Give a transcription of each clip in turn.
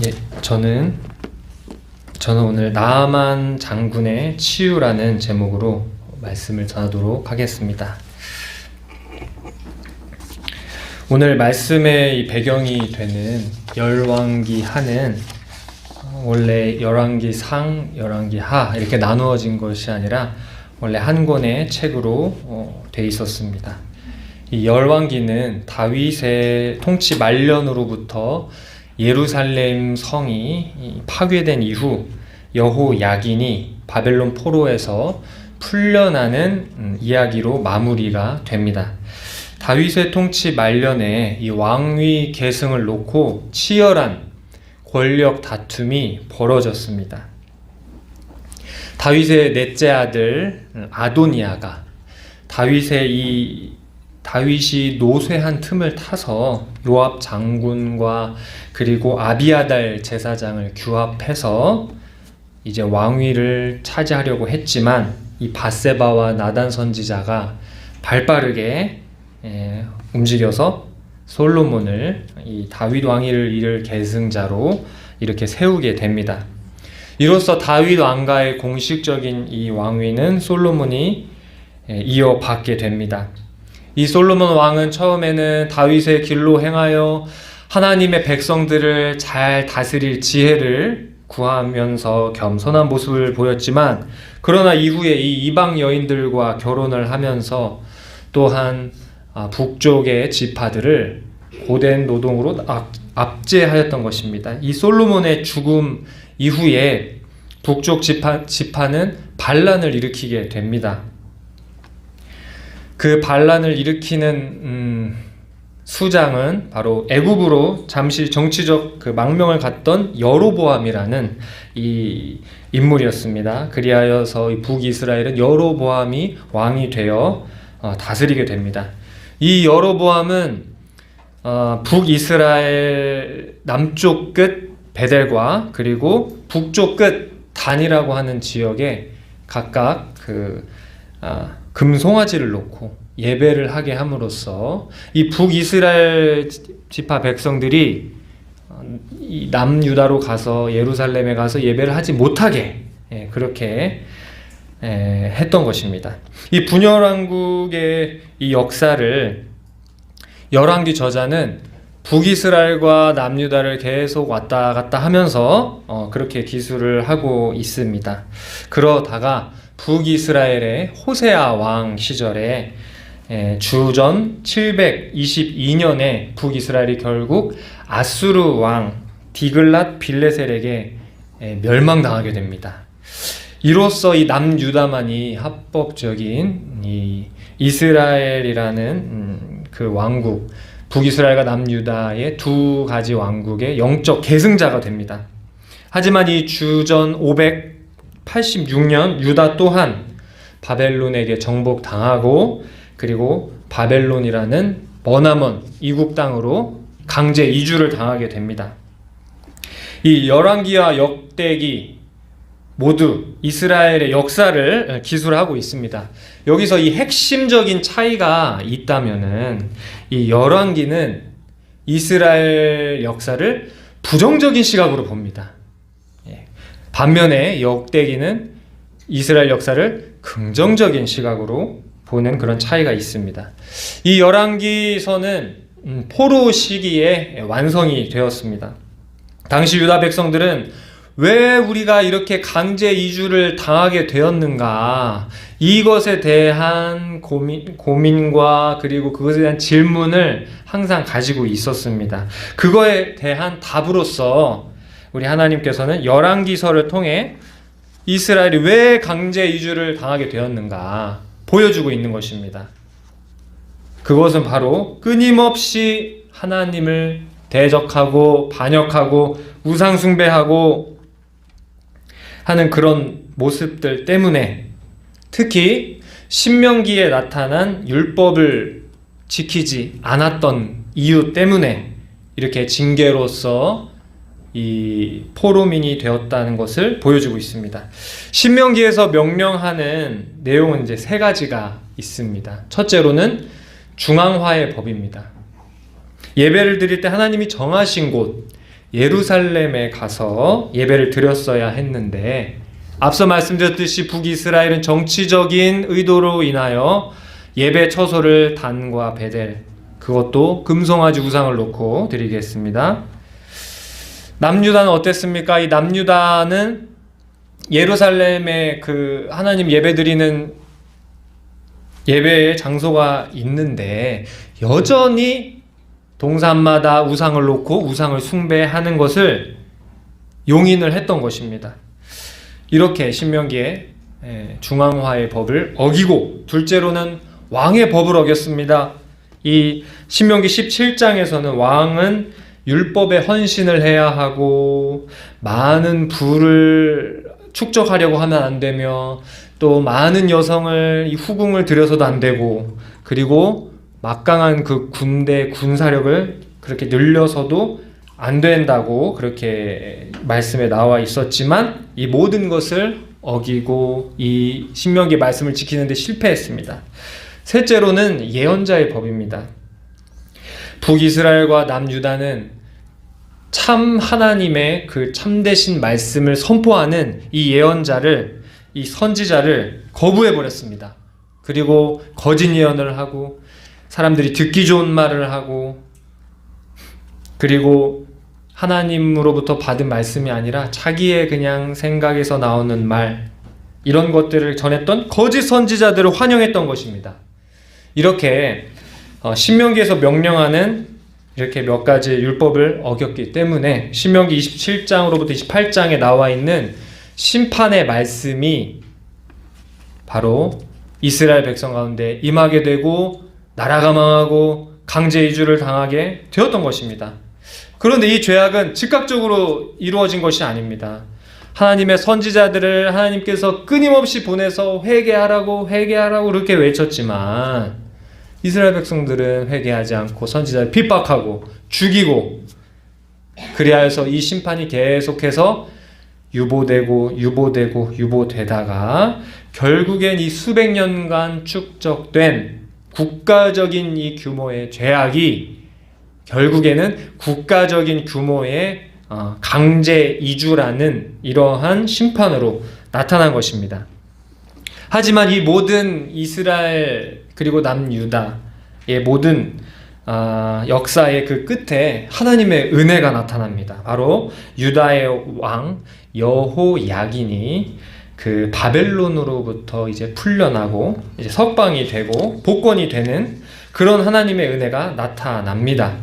예, 저는 오늘 나아만 장군의 치유라는 제목으로 말씀을 전하도록 하겠습니다. 오늘 말씀의 이 배경이 되는 열왕기 하는 원래 열왕기 상, 열왕기 하 이렇게 나누어진 것이 아니라 원래 한 권의 책으로 돼 있었습니다. 이 열왕기는 다윗의 통치 말년으로부터 예루살렘 성이 파괴된 이후 여호야긴이 바벨론 포로에서 풀려나는 이야기로 마무리가 됩니다. 다윗의 통치 말년에 이 왕위 계승을 놓고 치열한 권력 다툼이 벌어졌습니다. 다윗의 넷째 아들 아도니아가 다윗이 노쇠한 틈을 타서 요압 장군과 그리고 아비아달 제사장을 규합해서 이제 왕위를 차지하려고 했지만 이 밧세바와 나단 선지자가 발빠르게 움직여서 솔로몬을 이 다윗 왕위를 이을 계승자로 이렇게 세우게 됩니다. 이로써 다윗 왕가의 공식적인 이 왕위는 솔로몬이 이어받게 됩니다. 이 솔로몬 왕은 처음에는 다윗의 길로 행하여 하나님의 백성들을 잘 다스릴 지혜를 구하면서 겸손한 모습을 보였지만, 그러나 이후에 이 이방 여인들과 결혼을 하면서 또한 북쪽의 지파들을 고된 노동으로 압제하였던 것입니다. 이 솔로몬의 죽음 이후에 북쪽 지파는 반란을 일으키게 됩니다. 그 반란을 일으키는 수장은 바로 애굽으로 잠시 정치적 그 망명을 갔던 여로보암이라는 이 인물이었습니다. 그리하여서 이 북이스라엘은 여로보암이 왕이 되어 다스리게 됩니다. 이 여로보암은 북이스라엘 남쪽 끝 베델과 그리고 북쪽 끝 단이라고 하는 지역에 각각 금송아지를 놓고 예배를 하게 함으로써 이 북이스라엘 지파 백성들이 이 남유다로 가서 예루살렘에 가서 예배를 하지 못하게 그렇게 했던 것입니다. 이 분열왕국의 이 역사를 열왕기 저자는 북이스라엘과 남유다를 계속 왔다 갔다 하면서 그렇게 기술을 하고 있습니다. 그러다가 북이스라엘의 호세아 왕 시절에 주전 722년에 북이스라엘이 결국 아수르 왕 디글랏 빌레셀에게 멸망당하게 됩니다. 이로써 이 남유다만이 합법적인 이 이스라엘이라는 그 왕국, 북이스라엘과 남유다의 두 가지 왕국의 영적 계승자가 됩니다. 하지만 이 주전 586년 유다 또한 바벨론에게 정복당하고 그리고 바벨론이라는 머나먼 이국 땅으로 강제 이주를 당하게 됩니다. 이 열왕기와 역대기 모두 이스라엘의 역사를 기술하고 있습니다. 여기서 이 핵심적인 차이가 있다면은 이 열왕기는 이스라엘 역사를 부정적인 시각으로 봅니다. 반면에 역대기는 이스라엘 역사를 긍정적인 시각으로 보는 그런 차이가 있습니다. 이 열왕기서는 포로 시기에 완성이 되었습니다. 당시 유다 백성들은 왜 우리가 이렇게 강제 이주를 당하게 되었는가, 이것에 대한 고민과 그리고 그것에 대한 질문을 항상 가지고 있었습니다. 그거에 대한 답으로서 우리 하나님께서는 열왕기서를 통해 이스라엘이 왜 강제 이주를 당하게 되었는가 보여주고 있는 것입니다. 그것은 바로 끊임없이 하나님을 대적하고 반역하고 우상 숭배하고 하는 그런 모습들 때문에, 특히 신명기에 나타난 율법을 지키지 않았던 이유 때문에 이렇게 징계로서 이 포로민이 되었다는 것을 보여주고 있습니다. 신명기에서 명령하는 내용은 이제 세 가지가 있습니다. 첫째로는 중앙화의 법입니다. 예배를 드릴 때 하나님이 정하신 곳, 예루살렘에 가서 예배를 드렸어야 했는데, 앞서 말씀드렸듯이 북이스라엘은 정치적인 의도로 인하여 예배 처소를 단과 베델, 그것도 금송아지 우상을 놓고 드리겠습니다. 남유다는 어땠습니까? 이 남유다는 예루살렘에 그 하나님 예배 드리는 예배의 장소가 있는데 여전히 동산마다 우상을 놓고 우상을 숭배하는 것을 용인을 했던 것입니다. 이렇게 신명기에 중앙화의 법을 어기고, 둘째로는 왕의 법을 어겼습니다. 이 신명기 17장에서는 왕은 율법에 헌신을 해야 하고, 많은 부를 축적하려고 하면 안 되며, 또 많은 여성을 이 후궁을 들여서도 안 되고, 그리고 막강한 그 군대 군사력을 그렇게 늘려서도 안 된다고 그렇게 말씀에 나와 있었지만, 이 모든 것을 어기고 이 신명기 말씀을 지키는데 실패했습니다. 셋째로는 예언자의 법입니다. 북이스라엘과 남유다는 참 하나님의 그 참되신 말씀을 선포하는 이 예언자를, 이 선지자를 거부해 버렸습니다. 그리고 거짓 예언을 하고, 사람들이 듣기 좋은 말을 하고, 그리고 하나님으로부터 받은 말씀이 아니라 자기의 그냥 생각에서 나오는 말, 이런 것들을 전했던 거짓 선지자들을 환영했던 것입니다. 이렇게 신명기에서 명령하는 이렇게 몇 가지 율법을 어겼기 때문에 신명기 27장으로부터 28장에 나와 있는 심판의 말씀이 바로 이스라엘 백성 가운데 임하게 되고 나라가 망하고 강제 이주를 당하게 되었던 것입니다. 그런데 이 죄악은 즉각적으로 이루어진 것이 아닙니다. 하나님의 선지자들을 하나님께서 끊임없이 보내서 회개하라고 그렇게 외쳤지만, 이스라엘 백성들은 회개하지 않고 선지자를 핍박하고 죽이고, 그리하여서 이 심판이 계속해서 유보되다가 결국엔 이 수백 년간 축적된 국가적인 이 규모의 죄악이 결국에는 국가적인 규모의 강제 이주라는 이러한 심판으로 나타난 것입니다. 하지만 이 모든 이스라엘 그리고 남유다의 모든 역사의 그 끝에 하나님의 은혜가 나타납니다. 바로 유다의 왕 여호야긴이 그 바벨론으로부터 이제 풀려나고 이제 석방이 되고 복권이 되는 그런 하나님의 은혜가 나타납니다.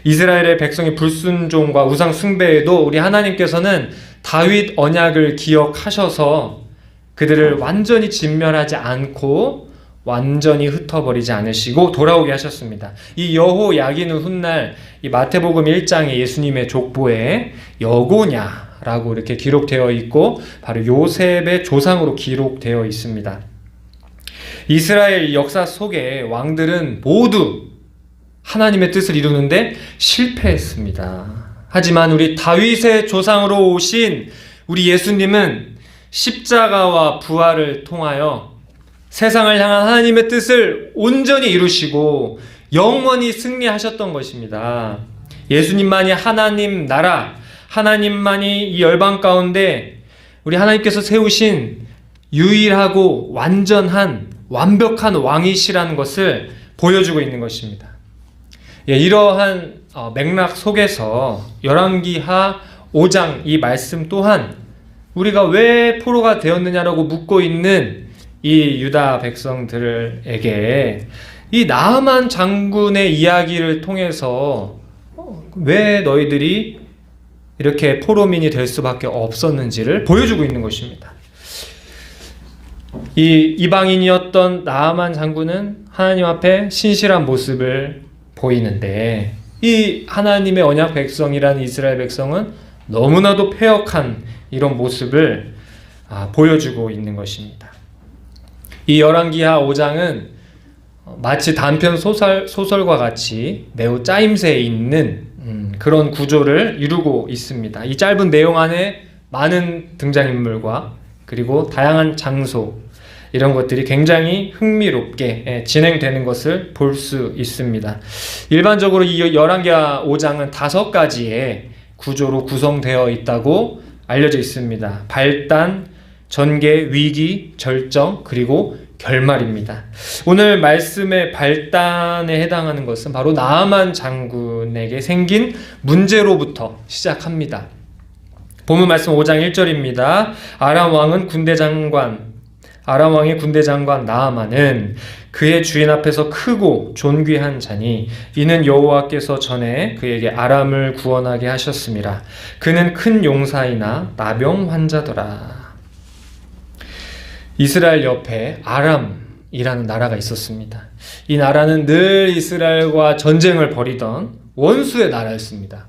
이스라엘의 백성의 불순종과 우상 숭배에도 우리 하나님께서는 다윗 언약을 기억하셔서 그들을 완전히 진멸하지 않고 완전히 흩어버리지 않으시고 돌아오게 하셨습니다. 이 여호야긴을 훗날 이 마태복음 1장에 예수님의 족보에 여고냐라고 이렇게 기록되어 있고, 바로 요셉의 조상으로 기록되어 있습니다. 이스라엘 역사 속에 왕들은 모두 하나님의 뜻을 이루는데 실패했습니다. 하지만 우리 다윗의 조상으로 오신 우리 예수님은 십자가와 부활을 통하여 세상을 향한 하나님의 뜻을 온전히 이루시고 영원히 승리하셨던 것입니다. 예수님만이 하나님 나라, 하나님만이 이 열방 가운데 우리 하나님께서 세우신 유일하고 완벽한 왕이시라는 것을 보여주고 있는 것입니다. 이러한 맥락 속에서 열왕기하 5장 이 말씀 또한 우리가 왜 포로가 되었느냐라고 묻고 있는 이 유다 백성들에게 이 나아만 장군의 이야기를 통해서 왜 너희들이 이렇게 포로민이 될 수밖에 없었는지를 보여주고 있는 것입니다. 이 이방인이었던 나아만 장군은 하나님 앞에 신실한 모습을 보이는데, 이 하나님의 언약 백성이라는 이스라엘 백성은 너무나도 패역한 이런 모습을 보여주고 있는 것입니다. 이 열왕기하 5장은 마치 단편 소설과 같이 매우 짜임새 있는 그런 구조를 이루고 있습니다. 이 짧은 내용 안에 많은 등장인물과 그리고 다양한 장소, 이런 것들이 굉장히 흥미롭게 진행되는 것을 볼 수 있습니다. 일반적으로 이 열왕기하 5장은 5가지의 구조로 구성되어 있다고 알려져 있습니다. 발단, 전개, 위기, 절정, 그리고 결말입니다. 오늘 말씀의 발단에 해당하는 것은 바로 나아만 장군에게 생긴 문제로부터 시작합니다. 본문 말씀 5장 1절입니다. 아람 왕의 군대 장관 나아만은 그의 주인 앞에서 크고 존귀한 자니 이는 여호와께서 전에 그에게 아람을 구원하게 하셨음이라. 그는 큰 용사이나 나병 환자더라. 이스라엘 옆에 아람이라는 나라가 있었습니다. 이 나라는 늘 이스라엘과 전쟁을 벌이던 원수의 나라였습니다.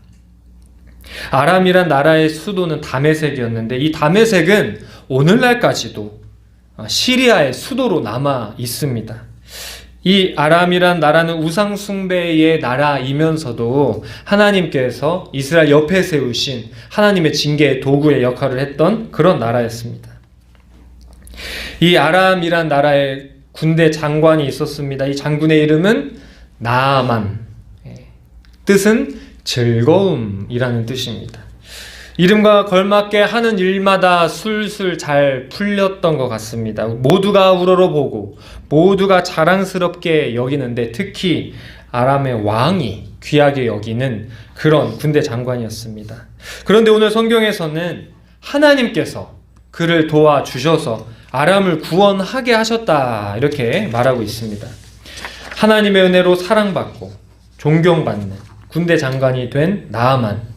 아람이란 나라의 수도는 다메섹이었는데 이 다메섹은 오늘날까지도 시리아의 수도로 남아 있습니다. 이 아람이란 나라는 우상 숭배의 나라이면서도 하나님께서 이스라엘 옆에 세우신 하나님의 징계의 도구의 역할을 했던 그런 나라였습니다. 이 아람이란 나라에 군대 장관이 있었습니다. 이 장군의 이름은 나아만. 뜻은 즐거움이라는 뜻입니다. 이름과 걸맞게 하는 일마다 술술 잘 풀렸던 것 같습니다. 모두가 우러러보고 모두가 자랑스럽게 여기는데 특히 아람의 왕이 귀하게 여기는 그런 군대 장관이었습니다. 그런데 오늘 성경에서는 하나님께서 그를 도와주셔서 아람을 구원하게 하셨다 이렇게 말하고 있습니다. 하나님의 은혜로 사랑받고 존경받는 군대 장관이 된 나아만,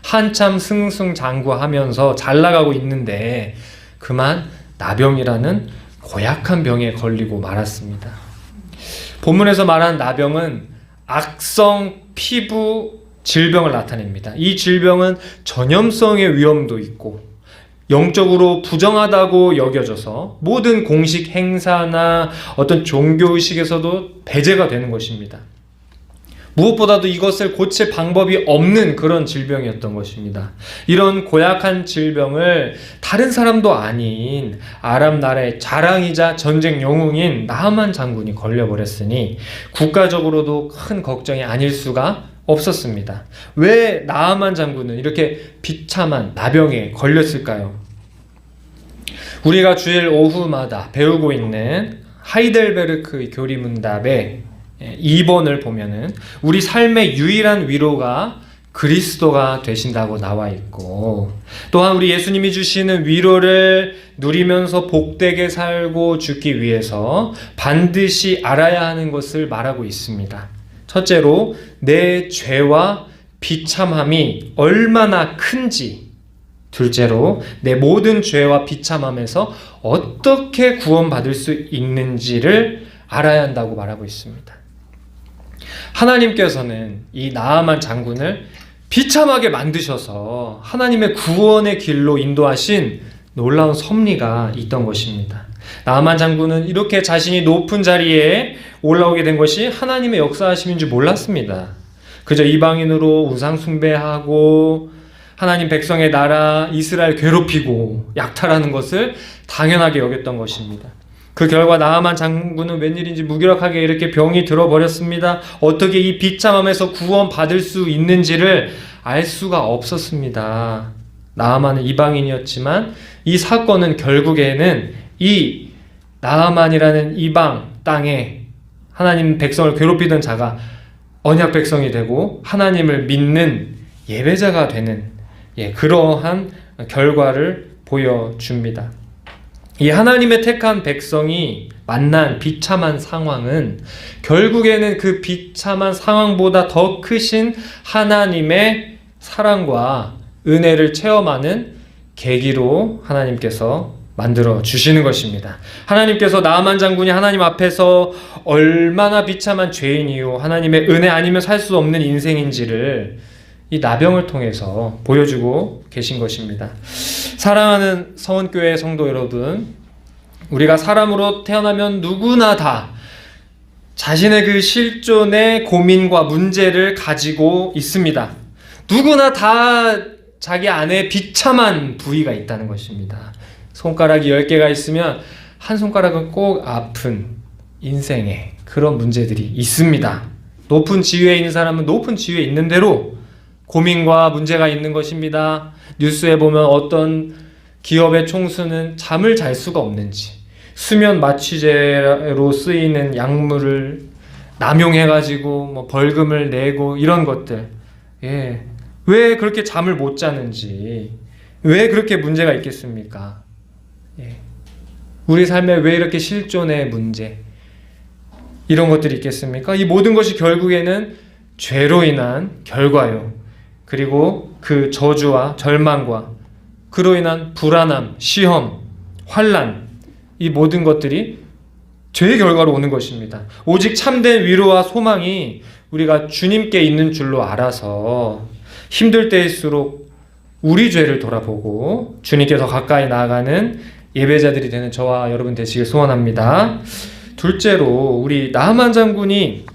한참 승승장구하면서 잘 나가고 있는데 그만 나병이라는 고약한 병에 걸리고 말았습니다. 본문에서 말한 나병은 악성 피부 질병을 나타냅니다. 이 질병은 전염성의 위험도 있고 영적으로 부정하다고 여겨져서 모든 공식 행사나 어떤 종교의식에서도 배제가 되는 것입니다. 무엇보다도 이것을 고칠 방법이 없는 그런 질병이었던 것입니다. 이런 고약한 질병을 다른 사람도 아닌 아람 나라의 자랑이자 전쟁 영웅인 나아만 장군이 걸려버렸으니 국가적으로도 큰 걱정이 아닐 수가 없었습니다. 왜 나아만 장군은 이렇게 비참한 나병에 걸렸을까요? 우리가 주일 오후마다 배우고 있는 하이델베르크 교리문답의 2번을 보면은 우리 삶의 유일한 위로가 그리스도가 되신다고 나와 있고, 또한 우리 예수님이 주시는 위로를 누리면서 복되게 살고 죽기 위해서 반드시 알아야 하는 것을 말하고 있습니다. 첫째로 내 죄와 비참함이 얼마나 큰지, 둘째로 내 모든 죄와 비참함에서 어떻게 구원받을 수 있는지를 알아야 한다고 말하고 있습니다. 하나님께서는 이 나아만 장군을 비참하게 만드셔서 하나님의 구원의 길로 인도하신 놀라운 섭리가 있던 것입니다. 나아만 장군은 이렇게 자신이 높은 자리에 올라오게 된 것이 하나님의 역사하심인 줄 몰랐습니다. 그저 이방인으로 우상 숭배하고 하나님 백성의 나라 이스라엘 괴롭히고 약탈하는 것을 당연하게 여겼던 것입니다. 그 결과 나아만 장군은 웬일인지 무기력하게 이렇게 병이 들어버렸습니다. 어떻게 이 비참함에서 구원받을 수 있는지를 알 수가 없었습니다. 나아만은 이방인이었지만 이 사건은 결국에는 이 나아만이라는 이방 땅에 하나님 백성을 괴롭히던 자가 언약 백성이 되고 하나님을 믿는 예배자가 되는 그러한 결과를 보여줍니다. 이 하나님의 택한 백성이 만난 비참한 상황은 결국에는 그 비참한 상황보다 더 크신 하나님의 사랑과 은혜를 체험하는 계기로 하나님께서 만들어 주시는 것입니다. 하나님께서 나아만 장군이 하나님 앞에서 얼마나 비참한 죄인이요 하나님의 은혜 아니면 살 수 없는 인생인지를 이 나병을 통해서 보여주고 계신 것입니다. 사랑하는 서원교회 성도 여러분, 우리가 사람으로 태어나면 누구나 다 자신의 그 실존의 고민과 문제를 가지고 있습니다. 누구나 다 자기 안에 비참한 부위가 있다는 것입니다. 손가락이 10개가 있으면 한 손가락은 꼭 아픈 인생의 그런 문제들이 있습니다. 높은 지위에 있는 사람은 높은 지위에 있는 대로 고민과 문제가 있는 것입니다. 뉴스에 보면 어떤 기업의 총수는 잠을 잘 수가 없는지, 수면 마취제로 쓰이는 약물을 남용해가지고 뭐 벌금을 내고 이런 것들, 왜 그렇게 잠을 못 자는지, 왜 그렇게 문제가 있겠습니까? 우리 삶에 왜 이렇게 실존의 문제, 이런 것들이 있겠습니까? 이 모든 것이 결국에는 죄로 인한 결과요. 그리고 그 저주와 절망과 그로 인한 불안함, 시험, 환난, 이 모든 것들이 죄의 결과로 오는 것입니다. 오직 참된 위로와 소망이 우리가 주님께 있는 줄로 알아서 힘들 때일수록 우리 죄를 돌아보고 주님께 더 가까이 나아가는 예배자들이 되는 저와 여러분 되시길 소원합니다. 둘째로 우리 나하만 장군이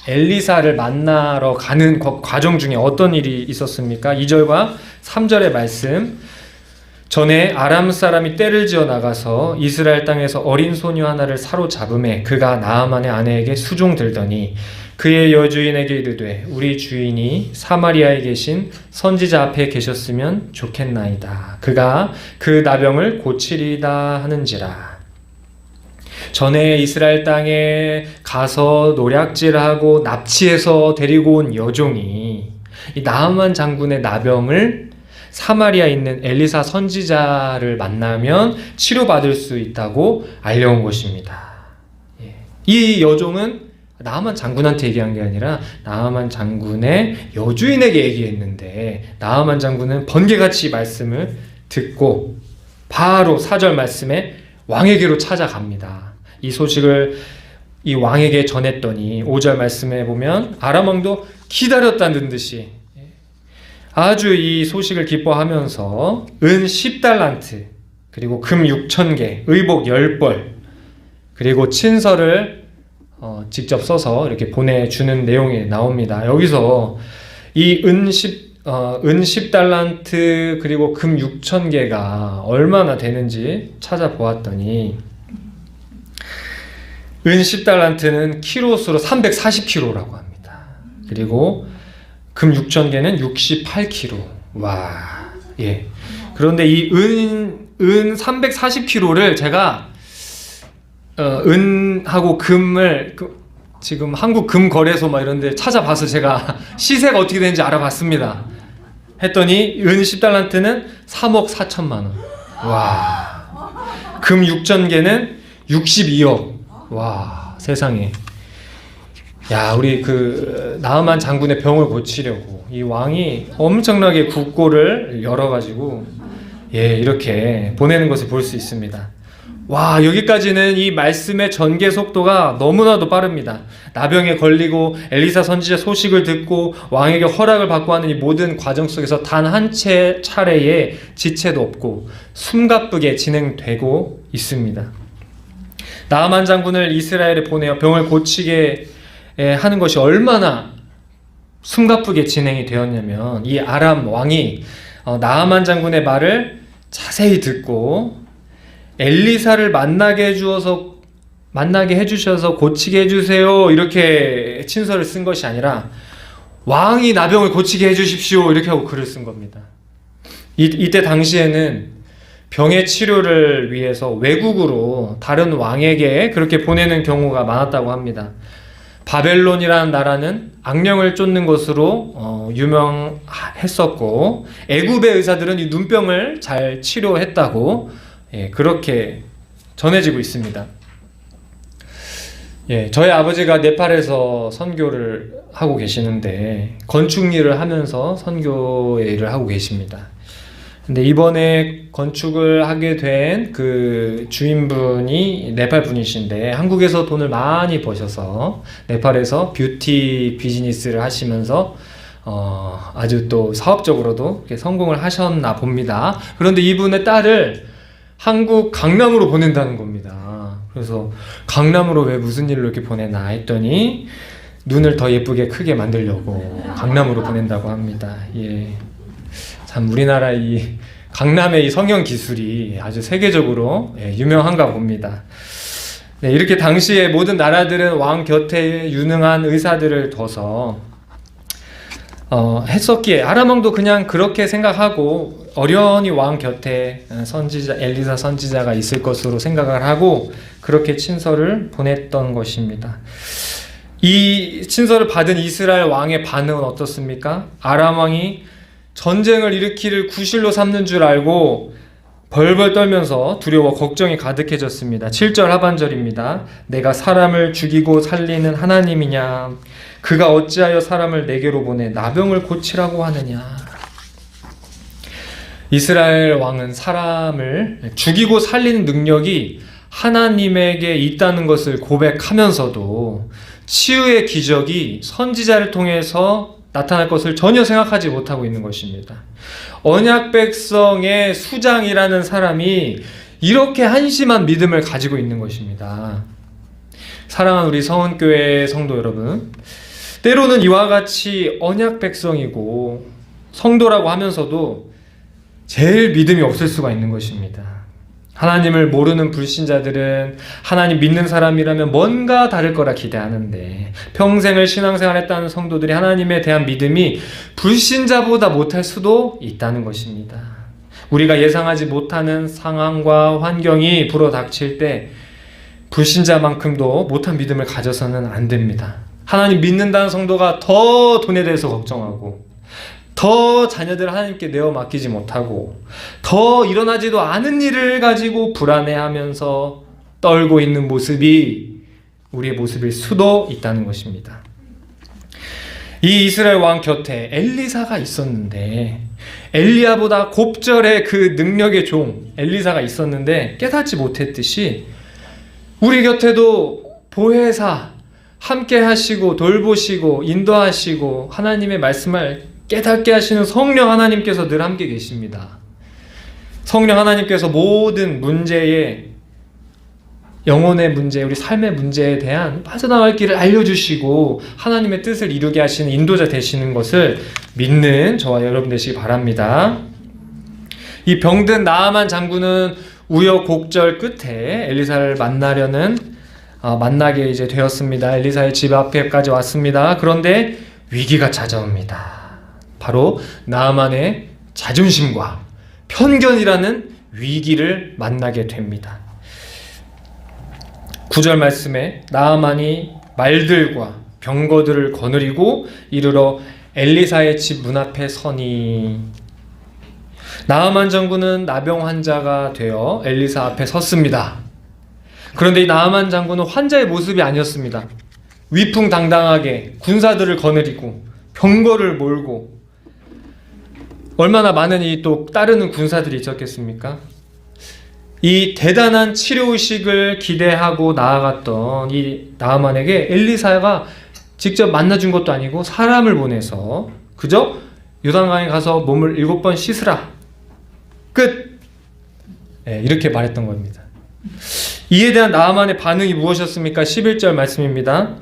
엘리사를 만나러 가는 과정 중에 어떤 일이 있었습니까? 2절과 3절의 말씀. 전에 아람 사람이 떼를 지어 나가서 이스라엘 땅에서 어린 소녀 하나를 사로잡음에 그가 나아만의 아내에게 수종들더니 그의 여주인에게 이르되 우리 주인이 사마리아에 계신 선지자 앞에 계셨으면 좋겠나이다. 그가 그 나병을 고치리다 하는지라. 전에 이스라엘 땅에 가서 노략질하고 납치해서 데리고 온 여종이 이 나아만 장군의 나병을 사마리아에 있는 엘리사 선지자를 만나면 치료받을 수 있다고 알려온 것입니다. 이 여종은 나아만 장군한테 얘기한 게 아니라 나아만 장군의 여주인에게 얘기했는데 나아만 장군은 번개같이 말씀을 듣고 바로 4절 말씀에 왕에게로 찾아갑니다. 이 소식을 이 왕에게 전했더니 5절 말씀에 보면 아람 왕도 기다렸다는 듯이 아주 이 소식을 기뻐하면서 은 10달란트 그리고 금 6,000개, 의복 10벌 그리고 친서를 직접 써서 이렇게 보내주는 내용이 나옵니다. 여기서 이 은 10달란트 그리고 금 6,000개가 얼마나 되는지 찾아보았더니 은 10달란트는 키로수로 340kg라고 합니다. 그리고 금 6,000개는 68kg. 와, 예. 그런데 이 은 340kg를 제가 은하고 금을 지금 한국 금거래소 막 이런 데 찾아봐서 제가 시세가 어떻게 되는지 알아봤습니다. 했더니 은 10달란트는 3억 4천만 원. 와. 금 6,000개는 62억. 와, 세상에. 야, 우리 그 나아만 장군의 병을 고치려고 이 왕이 엄청나게 국고를 열어가지고 이렇게 보내는 것을 볼 수 있습니다. 와, 여기까지는 이 말씀의 전개 속도가 너무나도 빠릅니다. 나병에 걸리고 엘리사 선지자 소식을 듣고 왕에게 허락을 받고 하는 이 모든 과정 속에서 단 한 차례의 지체도 없고 숨가쁘게 진행되고 있습니다. 나아만 장군을 이스라엘에 보내어 병을 고치게 하는 것이 얼마나 숨가쁘게 진행이 되었냐면 이 아람 왕이 나아만 장군의 말을 자세히 듣고 엘리사를 만나게 해주셔서 고치게 해주세요 이렇게 친서를 쓴 것이 아니라 왕이 나병을 고치게 해주십시오 이렇게 하고 글을 쓴 겁니다. 이때 당시에는 병의 치료를 위해서 외국으로 다른 왕에게 그렇게 보내는 경우가 많았다고 합니다. 바벨론이라는 나라는 악령을 쫓는 것으로 유명했었고 애굽의 의사들은 이 눈병을 잘 치료했다고 그렇게 전해지고 있습니다. 저희 아버지가 네팔에서 선교를 하고 계시는데 건축 일을 하면서 선교의 일을 하고 계십니다. 근데 이번에 건축을 하게 된 그 주인분이 네팔 분이신데 한국에서 돈을 많이 버셔서 네팔에서 뷰티 비즈니스를 하시면서 아주 또 사업적으로도 성공을 하셨나 봅니다. 그런데 이분의 딸을 한국 강남으로 보낸다는 겁니다. 그래서 강남으로 왜 무슨 일로 이렇게 보내나 했더니 눈을 더 예쁘게 크게 만들려고 강남으로 보낸다고 합니다. 참 우리나라 이 강남의 이 성형 기술이 아주 세계적으로 유명한가 봅니다. 이렇게 당시에 모든 나라들은 왕 곁에 유능한 의사들을 둬서 했었기에 아람 왕도 그냥 그렇게 생각하고 어련히 왕 곁에 엘리사 선지자가 있을 것으로 생각을 하고 그렇게 친서를 보냈던 것입니다. 이 친서를 받은 이스라엘 왕의 반응은 어떻습니까? 아람 왕이 전쟁을 일으키를 구실로 삼는 줄 알고 벌벌 떨면서 두려워 걱정이 가득해졌습니다. 7절 하반절입니다. 내가 사람을 죽이고 살리는 하나님이냐? 그가 어찌하여 사람을 내게로 보내 나병을 고치라고 하느냐? 이스라엘 왕은 사람을 죽이고 살리는 능력이 하나님에게 있다는 것을 고백하면서도 치유의 기적이 선지자를 통해서 나타날 것을 전혀 생각하지 못하고 있는 것입니다. 언약 백성의 수장이라는 사람이 이렇게 한심한 믿음을 가지고 있는 것입니다. 사랑하는 우리 성은교회 성도 여러분, 때로는 이와 같이 언약 백성이고 성도라고 하면서도 제일 믿음이 없을 수가 있는 것입니다. 하나님을 모르는 불신자들은 하나님 믿는 사람이라면 뭔가 다를 거라 기대하는데 평생을 신앙생활했다는 성도들이 하나님에 대한 믿음이 불신자보다 못할 수도 있다는 것입니다. 우리가 예상하지 못하는 상황과 환경이 불어닥칠 때 불신자만큼도 못한 믿음을 가져서는 안 됩니다. 하나님 믿는다는 성도가 더 돈에 대해서 걱정하고 더 자녀들을 하나님께 내어 맡기지 못하고 더 일어나지도 않은 일을 가지고 불안해하면서 떨고 있는 모습이 우리의 모습일 수도 있다는 것입니다. 이 이스라엘 왕 곁에 엘리사가 있었는데 엘리야보다 곱절의 그 능력의 종 엘리사가 있었는데 깨닫지 못했듯이 우리 곁에도 보혜사 함께 하시고 돌보시고 인도하시고 하나님의 말씀을 깨닫게 하시는 성령 하나님께서 늘 함께 계십니다. 성령 하나님께서 모든 문제에 영혼의 문제, 우리 삶의 문제에 대한 빠져나갈 길을 알려주시고 하나님의 뜻을 이루게 하시는 인도자 되시는 것을 믿는 저와 여러분 되시기 바랍니다. 이 병든 나아만 장군은 우여곡절 끝에 엘리사를 만나게 이제 되었습니다. 엘리사의 집 앞에까지 왔습니다. 그런데 위기가 찾아옵니다. 바로 나아만의 자존심과 편견이라는 위기를 만나게 됩니다. 9절 말씀에 나아만이 말들과 병거들을 거느리고 이르러 엘리사의 집 문 앞에 서니 나아만 장군은 나병 환자가 되어 엘리사 앞에 섰습니다. 그런데 이 나아만 장군은 환자의 모습이 아니었습니다. 위풍당당하게 군사들을 거느리고 병거를 몰고 얼마나 많은 이 또 따르는 군사들이 있었겠습니까? 이 대단한 치료의식을 기대하고 나아갔던 이 나아만에게 엘리사가 직접 만나준 것도 아니고 사람을 보내서 그저 요단강에 가서 몸을 7번 씻으라 끝! 이렇게 말했던 겁니다. 이에 대한 나아만의 반응이 무엇이었습니까? 11절 말씀입니다.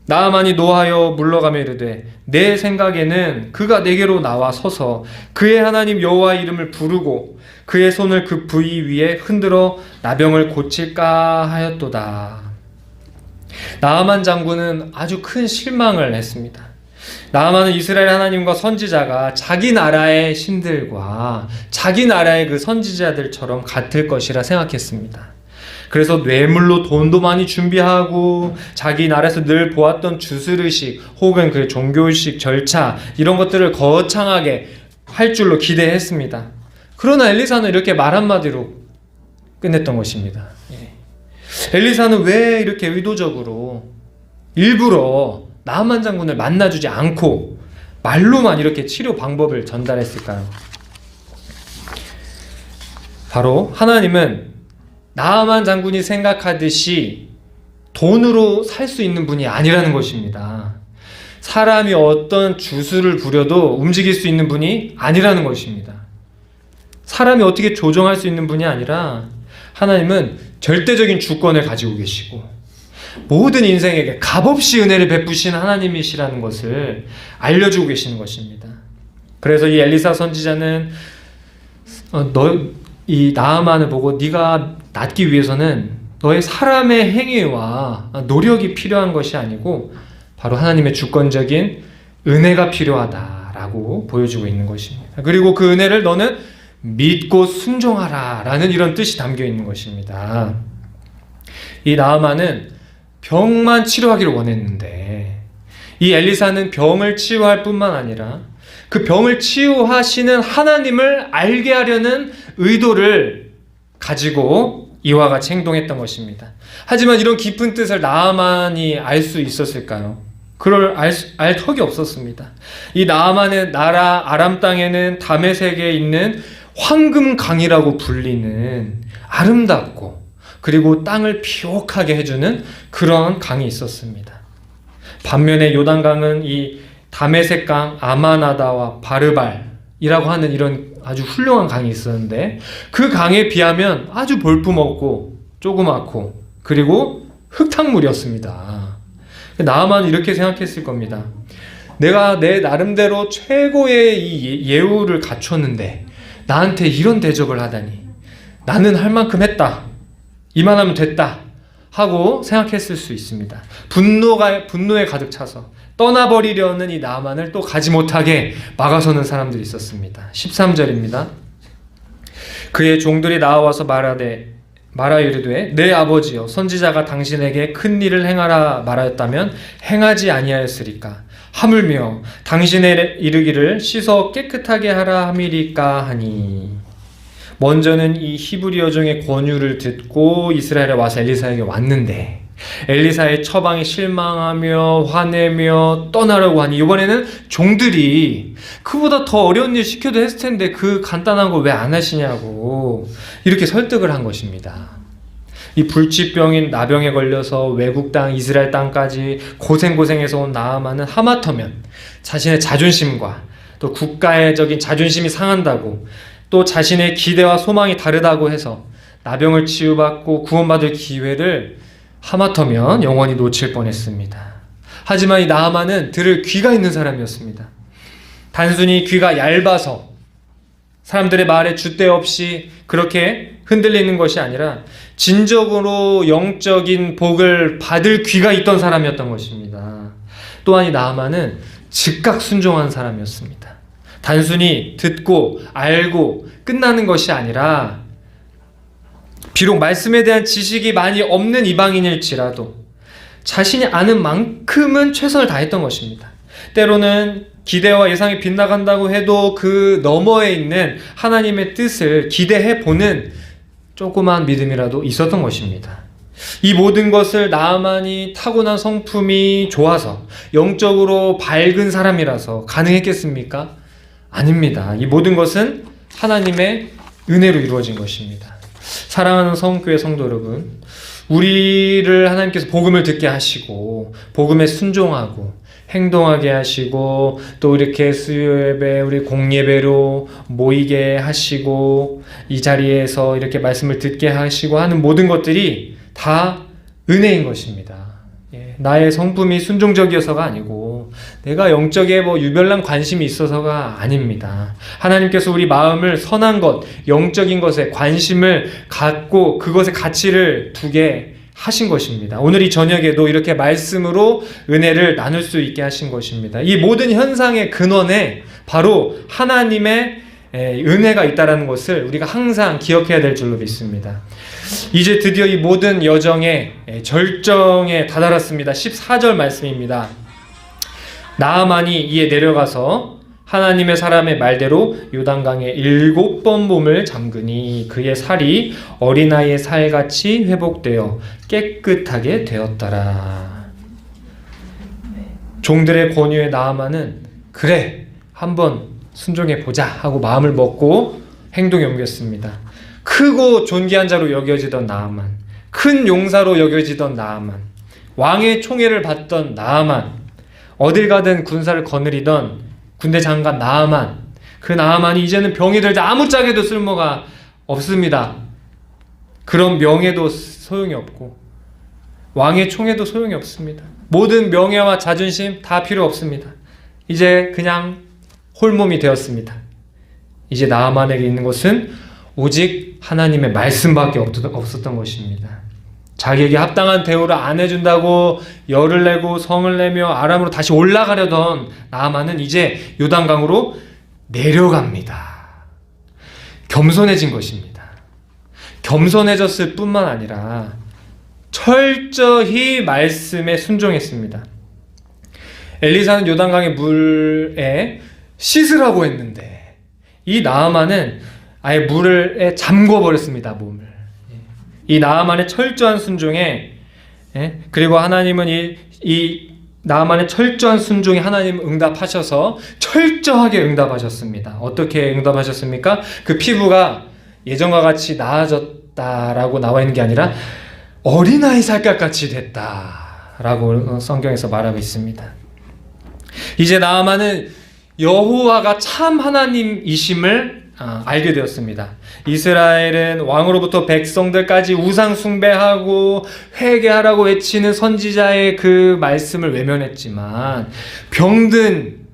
나아만이 노하여 물러가며 이르되 내 생각에는 그가 내게로 나와 서서 그의 하나님 여호와의 이름을 부르고 그의 손을 그 부위 위에 흔들어 나병을 고칠까 하였도다. 나아만 장군은 아주 큰 실망을 했습니다. 나아만은 이스라엘 하나님과 선지자가 자기 나라의 신들과 자기 나라의 그 선지자들처럼 같을 것이라 생각했습니다. 그래서 뇌물로 돈도 많이 준비하고 자기 나라에서 늘 보았던 주술의식 혹은 그 종교의식 절차 이런 것들을 거창하게 할 줄로 기대했습니다. 그러나 엘리사는 이렇게 말 한마디로 끝냈던 것입니다. 엘리사는 왜 이렇게 의도적으로 일부러 나아만 장군을 만나주지 않고 말로만 이렇게 치료 방법을 전달했을까요? 바로 하나님은 나아만 장군이 생각하듯이 돈으로 살 수 있는 분이 아니라는 것입니다. 사람이 어떤 주술을 부려도 움직일 수 있는 분이 아니라는 것입니다. 사람이 어떻게 조정할 수 있는 분이 아니라 하나님은 절대적인 주권을 가지고 계시고 모든 인생에게 값없이 은혜를 베푸신 하나님이시라는 것을 알려주고 계시는 것입니다. 그래서 이 엘리사 선지자는 이 나아만을 보고 네가 낫기 위해서는 너의 사람의 행위와 노력이 필요한 것이 아니고 바로 하나님의 주권적인 은혜가 필요하다라고 라고 보여주고 있는 것입니다. 그리고 그 은혜를 너는 믿고 순종하라 라는 이런 뜻이 담겨 있는 것입니다. 이 나아만은 병만 치료하기를 원했는데 이 엘리사는 병을 치유할 뿐만 아니라 그 병을 치유하시는 하나님을 알게 하려는 의도를 가지고 이와 같이 행동했던 것입니다. 하지만 이런 깊은 뜻을 나아만이 알 수 있었을까요? 그걸 알 턱이 없었습니다. 이 나아만의 나라 아람 땅에는 다메섹에 있는 황금강이라고 불리는 아름답고 그리고 땅을 비옥하게 해주는 그런 강이 있었습니다. 반면에 요단강은 이 다메섹강 아마나다와 바르발이라고 하는 이런 아주 훌륭한 강이 있었는데 그 강에 비하면 아주 볼품없고 조그맣고 그리고 흙탕물이었습니다. 나아만은 이렇게 생각했을 겁니다. 내가 내 나름대로 최고의 이 예우를 갖췄는데 나한테 이런 대접을 하다니 나는 할 만큼 했다. 이만하면 됐다. 하고 생각했을 수 있습니다. 분노에 가득 차서 떠나버리려는 이 나아만을 또 가지 못하게 막아서는 사람들이 있었습니다. 13절입니다. 그의 종들이 나와서 말하 이르되 내 아버지여 선지자가 당신에게 큰 일을 행하라 말하였다면 행하지 아니하였으리까 하물며 당신의 이르기를 씻어 깨끗하게 하라 함이리까 하니 먼저는 이 히브리어 중의 권유를 듣고 이스라엘에 와서 엘리사에게 왔는데 엘리사의 처방에 실망하며 화내며 떠나려고 하니 이번에는 종들이 그보다 더 어려운 일 시켜도 했을 텐데 그 간단한 거 왜 안 하시냐고 이렇게 설득을 한 것입니다. 이 불치병인 나병에 걸려서 외국 땅 이스라엘 땅까지 고생해서 온 나아만은 하마터면 자신의 자존심과 또 국가적인 자존심이 상한다고 또 자신의 기대와 소망이 다르다고 해서 나병을 치유받고 구원받을 기회를 하마터면 영원히 놓칠 뻔했습니다. 하지만 이 나아만은 들을 귀가 있는 사람이었습니다. 단순히 귀가 얇아서 사람들의 말에 줏대 없이 그렇게 흔들리는 것이 아니라 진정으로 영적인 복을 받을 귀가 있던 사람이었던 것입니다. 또한 이 나아만은 즉각 순종한 사람이었습니다. 단순히 듣고 알고 끝나는 것이 아니라 비록 말씀에 대한 지식이 많이 없는 이방인일지라도 자신이 아는 만큼은 최선을 다했던 것입니다. 때로는 기대와 예상이 빗나간다고 해도 그 너머에 있는 하나님의 뜻을 기대해 보는 조그만 믿음이라도 있었던 것입니다. 이 모든 것을 나아만이 타고난 성품이 좋아서 영적으로 밝은 사람이라서 가능했겠습니까? 아닙니다. 이 모든 것은 하나님의 은혜로 이루어진 것입니다. 사랑하는 성교회 성도 여러분, 우리를 하나님께서 복음을 듣게 하시고 복음에 순종하고 행동하게 하시고 또 이렇게 수요예배 우리 공예배로 모이게 하시고 이 자리에서 이렇게 말씀을 듣게 하시고 하는 모든 것들이 다 은혜인 것입니다. 나의 성품이 순종적이어서가 아니고 내가 영적에 유별난 관심이 있어서가 아닙니다. 하나님께서 우리 마음을 선한 것, 영적인 것에 관심을 갖고 그것의 가치를 두게 하신 것입니다. 오늘 이 저녁에도 이렇게 말씀으로 은혜를 나눌 수 있게 하신 것입니다. 이 모든 현상의 근원에 바로 하나님의 은혜가 있다는 것을 우리가 항상 기억해야 될 줄로 믿습니다. 이제 드디어 이 모든 여정의 절정에 다다랐습니다. 14절 말씀입니다. 나아만이 이에 내려가서 하나님의 사람의 말대로 요단강에 7번 몸을 잠그니 그의 살이 어린아이의 살같이 회복되어 깨끗하게 되었더라. 종들의 권유에 나아만은 그래 한번 순종해 보자 하고 마음을 먹고 행동에 옮겼습니다. 크고 존귀한 자로 여겨지던 나아만, 큰 용사로 여겨지던 나아만, 왕의 총애를 받던 나아만, 어딜 가든 군사를 거느리던 군대 장관 나아만, 그 나아만이 이제는 병이 들자 아무짝에도 쓸모가 없습니다. 그런 명예도 소용이 없고 왕의 총애도 소용이 없습니다. 모든 명예와 자존심 다 필요 없습니다. 이제 그냥 홀몸이 되었습니다. 이제 나아만에게 있는 것은 오직 하나님의 말씀밖에 없었던 것입니다. 자기에게 합당한 대우를 안 해준다고 열을 내고 성을 내며 아람으로 다시 올라가려던 나아만은 이제 요단강으로 내려갑니다. 겸손해진 것입니다. 겸손해졌을 뿐만 아니라 철저히 말씀에 순종했습니다. 엘리사는 요단강의 물에 씻으라고 했는데 이 나아만은 아예 물에 잠궈버렸습니다. 몸을. 이 나아만의 철저한 순종에 그리고 하나님은 이 나아만의 철저한 순종에 하나님 응답하셔서 철저하게 응답하셨습니다. 어떻게 응답하셨습니까? 그 피부가 예전과 같이 나아졌다라고 나와 있는 게 아니라 어린아이 살갗같이 됐다라고 성경에서 말하고 있습니다. 이제 나아만은 여호와가 참 하나님이심을 알게 되었습니다. 이스라엘은 왕으로부터 백성들까지 우상 숭배하고 회개하라고 외치는 선지자의 그 말씀을 외면했지만 병든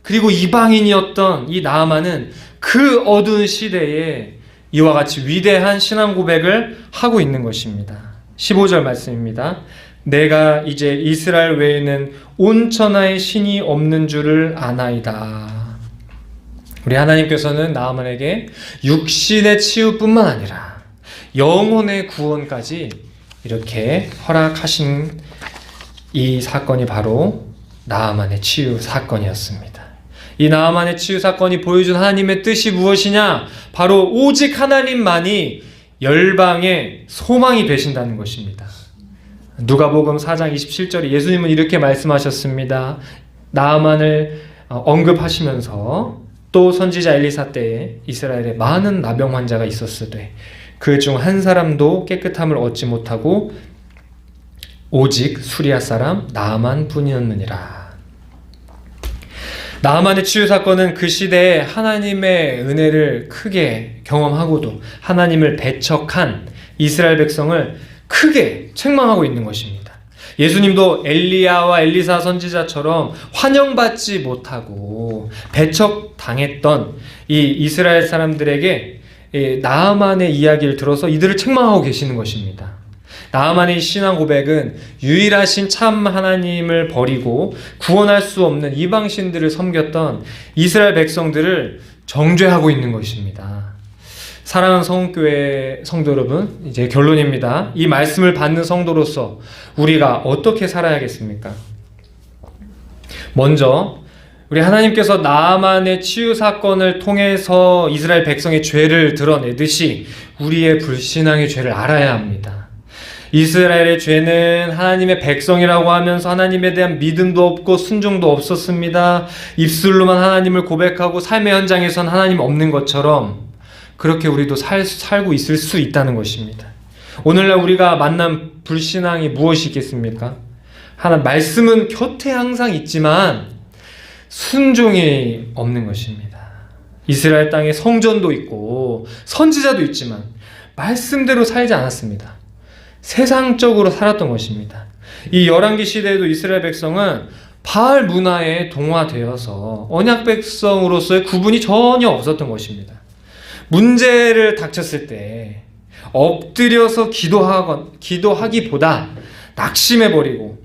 그리고 이방인이었던 이 나아만은 그 어두운 시대에 이와 같이 위대한 신앙 고백을 하고 있는 것입니다. 15절 말씀입니다. 내가 이제 이스라엘 외에는 온 천하에 신이 없는 줄을 아나이다. 우리 하나님께서는 나아만에게 육신의 치유뿐만 아니라 영혼의 구원까지 이렇게 허락하신 이 사건이 바로 나아만의 치유 사건이었습니다. 이 나아만의 치유 사건이 보여준 하나님의 뜻이 무엇이냐? 바로 오직 하나님만이 열방의 소망이 되신다는 것입니다. 누가복음 4장 27절에 예수님은 이렇게 말씀하셨습니다. 나아만을 언급하시면서 또 선지자 엘리사 때에 이스라엘에 많은 나병 환자가 있었으되 그 중 한 사람도 깨끗함을 얻지 못하고 오직 수리아 사람 나아만 뿐이었느니라. 나아만의 치유 사건은 그 시대에 하나님의 은혜를 크게 경험하고도 하나님을 배척한 이스라엘 백성을 크게 책망하고 있는 것입니다. 예수님도 엘리야와 엘리사 선지자처럼 환영받지 못하고 배척당했던 이 이스라엘 사람들에게 나아만의 이야기를 들어서 이들을 책망하고 계시는 것입니다. 나아만의 신앙 고백은 유일하신 참 하나님을 버리고 구원할 수 없는 이방신들을 섬겼던 이스라엘 백성들을 정죄하고 있는 것입니다. 사랑하는 성교회 성도 여러분, 이제 결론입니다. 이 말씀을 받는 성도로서 우리가 어떻게 살아야겠습니까? 먼저 우리 하나님께서 나아만의 치유 사건을 통해서 이스라엘 백성의 죄를 드러내듯이 우리의 불신앙의 죄를 알아야 합니다. 이스라엘의 죄는 하나님의 백성이라고 하면서 하나님에 대한 믿음도 없고 순종도 없었습니다. 입술로만 하나님을 고백하고 삶의 현장에선 하나님 없는 것처럼 그렇게 우리도 살고 있을 수 있다는 것입니다. 오늘날 우리가 만난 불신앙이 무엇이 있겠습니까? 말씀은 곁에 항상 있지만 순종이 없는 것입니다. 이스라엘 땅에 성전도 있고 선지자도 있지만 말씀대로 살지 않았습니다. 세상적으로 살았던 것입니다. 이 열왕기 시대에도 이스라엘 백성은 바알 문화에 동화되어서 언약 백성으로서의 구분이 전혀 없었던 것입니다. 문제를 닥쳤을 때 엎드려서 기도하기보다 낙심해버리고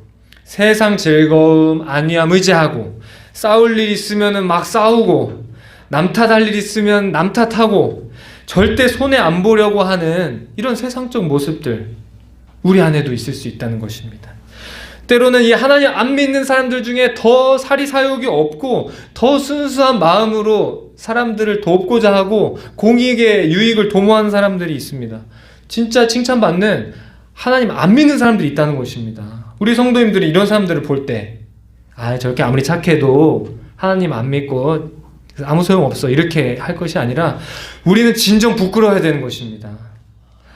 세상 즐거움, 안위함 의지하고 싸울 일 있으면 막 싸우고 남 탓할 일 있으면 남 탓하고 절대 손해 안 보려고 하는 이런 세상적 모습들 우리 안에도 있을 수 있다는 것입니다. 때로는 이 하나님 안 믿는 사람들 중에 더 사리사욕이 없고 더 순수한 마음으로 사람들을 돕고자 하고 공익의 유익을 도모하는 사람들이 있습니다. 진짜 칭찬받는 하나님 안 믿는 사람들이 있다는 것입니다. 우리 성도님들이 이런 사람들을 볼 때 저렇게 아무리 착해도 하나님 안 믿고 아무 소용없어 이렇게 할 것이 아니라 우리는 진정 부끄러워야 되는 것입니다.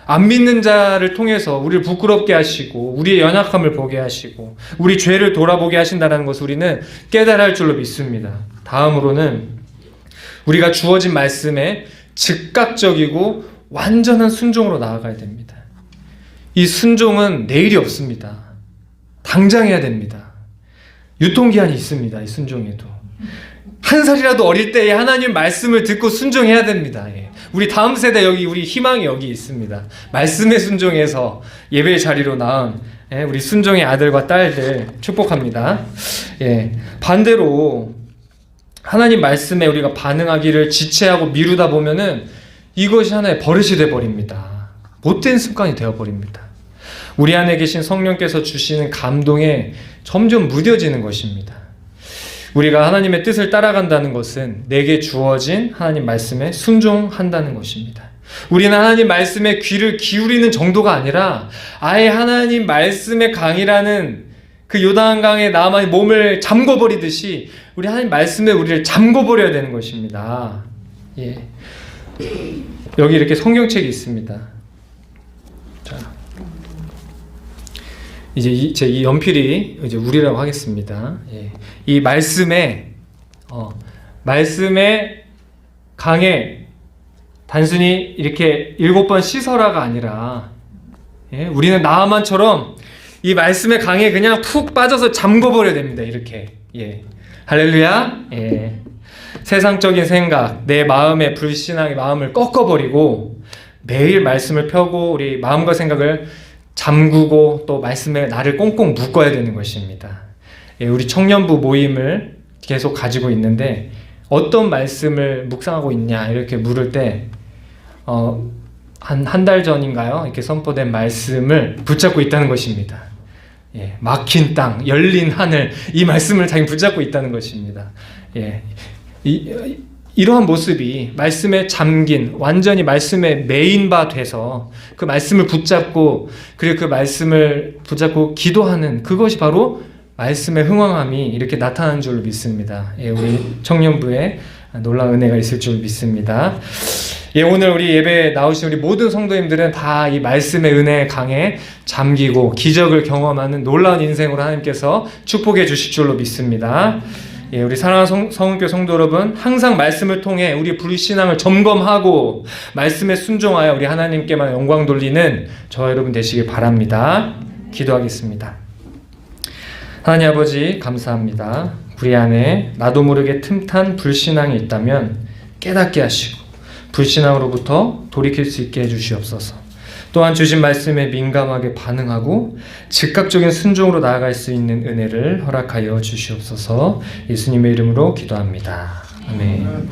안 믿는 자를 통해서 우리를 부끄럽게 하시고 우리의 연약함을 보게 하시고 우리 죄를 돌아보게 하신다는 것을 우리는 깨달아야 할 줄로 믿습니다. 다음으로는 우리가 주어진 말씀에 즉각적이고 완전한 순종으로 나아가야 됩니다. 이 순종은 내일이 없습니다. 당장 해야 됩니다. 유통기한이 있습니다. 이 순종에도. 한 살이라도 어릴 때에 하나님 말씀을 듣고 순종해야 됩니다. 예. 우리 다음 세대 여기 우리 희망이 여기 있습니다. 말씀에 순종해서 예배의 자리로 나온 우리 순종의 아들과 딸들 축복합니다. 예. 반대로 하나님 말씀에 우리가 반응하기를 지체하고 미루다 보면은 이것이 하나의 버릇이 되어 버립니다. 못된 습관이 되어 버립니다. 우리 안에 계신 성령께서 주시는 감동에 점점 무뎌지는 것입니다. 우리가 하나님의 뜻을 따라간다는 것은 내게 주어진 하나님 말씀에 순종한다는 것입니다. 우리는 하나님 말씀에 귀를 기울이는 정도가 아니라 아예 하나님 말씀의 강이라는 그 요단강에 남아의 몸을 잠궈버리듯이 우리 하나님 말씀에 우리를 잠궈버려야 되는 것입니다. 예. 여기 이렇게 성경책이 있습니다. 자, 이제 이 연필이 이제 우리라고 하겠습니다. 예. 이 말씀의 강에 단순히 이렇게 7번 씻어라가 아니라 우리는 나아만처럼 이 말씀의 강에 그냥 푹 빠져서 잠궈버려야 됩니다. 이렇게. 할렐루야. 세상적인 생각, 내 마음의 불신앙의 마음을 꺾어버리고 매일 말씀을 펴고 우리 마음과 생각을 잠그고 또 말씀에 나를 꽁꽁 묶어야 되는 것입니다. 우리 청년부 모임을 계속 가지고 있는데 어떤 말씀을 묵상하고 있냐 이렇게 물을 때 한 달 전인가요? 이렇게 선포된 말씀을 붙잡고 있다는 것입니다. 막힌 땅, 열린 하늘, 이 말씀을 자기 붙잡고 있다는 것입니다. 이러한 모습이 말씀에 잠긴, 완전히 말씀에 매인 바 돼서 그 말씀을 붙잡고 그리고 그 말씀을 붙잡고 기도하는 그것이 바로 말씀의 흥왕함이 이렇게 나타나는 줄로 믿습니다. 우리 청년부에 놀라운 은혜가 있을 줄 믿습니다. 오늘 우리 예배에 나오신 우리 모든 성도님들은 다 이 말씀의 은혜의 강에 잠기고 기적을 경험하는 놀라운 인생으로 하나님께서 축복해 주실 줄로 믿습니다. 우리 사랑하는 성은교 성도 여러분, 항상 말씀을 통해 우리 불신앙을 점검하고 말씀에 순종하여 우리 하나님께만 영광 돌리는 저와 여러분 되시길 바랍니다. 기도하겠습니다. 하나님 아버지 감사합니다. 우리 안에 나도 모르게 틈탄 불신앙이 있다면 깨닫게 하시고 불신앙으로부터 돌이킬 수 있게 해주시옵소서. 또한 주신 말씀에 민감하게 반응하고 즉각적인 순종으로 나아갈 수 있는 은혜를 허락하여 주시옵소서. 예수님의 이름으로 기도합니다. 아멘.